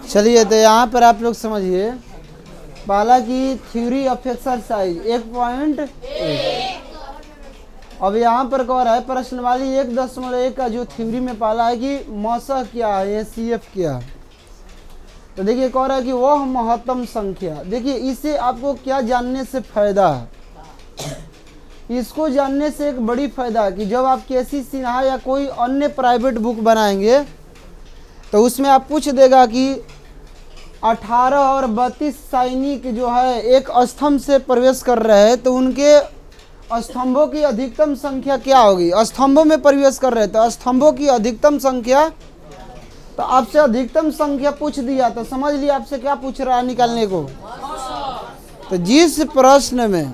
चलिए, तो यहाँ पर आप लोग समझिए, पहला की थ्योरी ऑफ एक्सरसाइज 1.1। अब यहाँ पर कह रहा है प्रश्नवाली 1.1 का जो थ्योरी में पहला है कि मौसा क्या है, CF क्या है। तो देखिए कह रहा है कि वह महत्तम संख्या। देखिए इसे आपको क्या जानने से फायदा है, इसको जानने से एक बड़ी फायदा है कि जब आप केसी सिन्हा या कोई अन्य प्राइवेट बुक बनाएंगे तो उसमें आप पूछ देगा कि 18 और 32 सैनिक जो है एक स्तंभ से प्रवेश कर रहे हैं, तो उनके स्तंभों की अधिकतम संख्या क्या होगी। स्तंभों में प्रवेश कर रहे हैं तो स्तंभों की अधिकतम संख्या, तो आपसे अधिकतम संख्या पूछ दिया तो समझ लिया आपसे क्या पूछ रहा है निकालने को। तो जिस प्रश्न में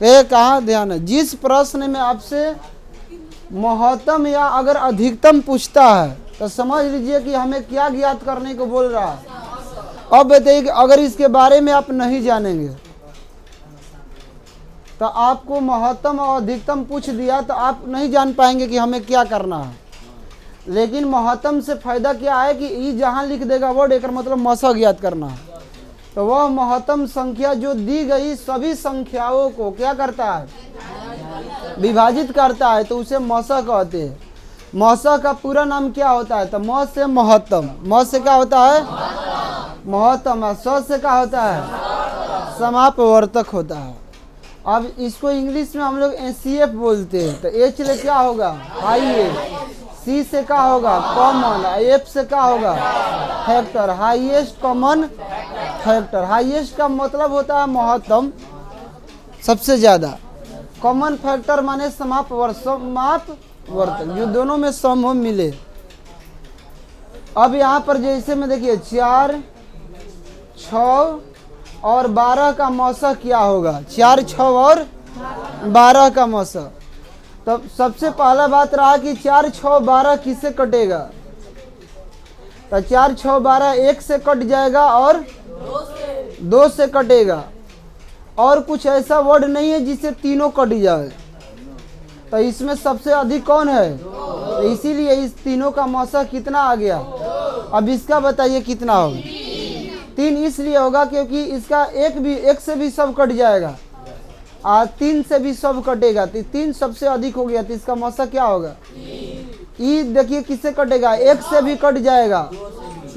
कहाँ ध्यान है, जिस प्रश्न में आपसे महत्तम या अगर अधिकतम पूछता है तो समझ लीजिए कि हमें क्या ज्ञात करने को बोल रहा है। अब बताइए कि अगर इसके बारे में आप नहीं जानेंगे तो आपको महत्तम और अधिकतम पूछ दिया तो आप नहीं जान पाएंगे कि हमें क्या करना है। लेकिन महत्तम से फायदा क्या है कि ई जहाँ लिख देगा वर्ड एक मतलब मौसा ज्ञात करना है। तो वह महत्तम संख्या जो दी गई सभी संख्याओं को क्या करता है, विभाजित करता है, तो उसे मौसा कहते हैं। मौसा का पूरा नाम क्या होता है, तो म से महत्तम, म से क्या होता है महत्तम, और स से क्या होता है समापवर्तक होता है। अब इसको इंग्लिश में हम लोग CF बोलते हैं। तो H से क्या होगा हाईएस्ट, C से क्या होगा कॉमन, F से क्या होगा factor, highest common factor. Highest का मतलब होता है महत्तम, सबसे ज़्यादा। कॉमन फैक्टर माने समापवर्तक, जो दोनों में सम हो मिले। अब यहाँ पर जैसे में देखिए 4, 6 और 12 का मौसा क्या होगा, 4, 6 और 12 का मौसा। तब सबसे पहला बात रहा कि 4, 6, 12 किससे कटेगा, तो 4, 6, 12 1 से कट जाएगा और 2 से कटेगा, और कुछ ऐसा वर्ड नहीं है जिससे तीनों कट जाए। तो इसमें सबसे अधिक कौन है, तो इसीलिए इस तीनों का मौसा कितना आ गया। अब इसका बताइए कितना होगा, 3 इसलिए होगा क्योंकि इसका एक से भी सब कट जाएगा, 3 से भी सब कटेगा, तो 3 सबसे अधिक हो गया, तो इसका मौसा क्या होगा ई। देखिए किससे कटेगा, 1 से भी कट जाएगा,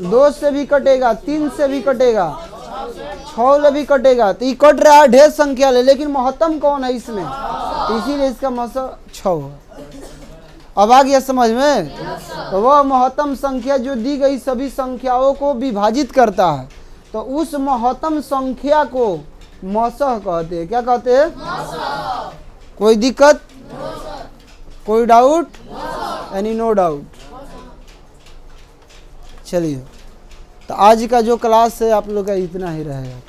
2 से भी कटेगा, 3 से भी कटेगा, 6 से भी कटेगा। तो ये कट रहा है ढेर संख्या ले, लेकिन महत्तम कौन है इसमें, तो इसीलिए इसका मौसा 6 होगा। अब आ गया समझ में। तो वह महत्तम संख्या जो दी गई सभी संख्याओं को विभाजित करता है, तो उस महत्तम संख्या को मौसा कहते हैं। क्या कहते हैं, कोई दिक्कत, कोई डाउट, यानी नो डाउट। चलिए, तो आज का जो क्लास है आप लोग का इतना ही रहेगा।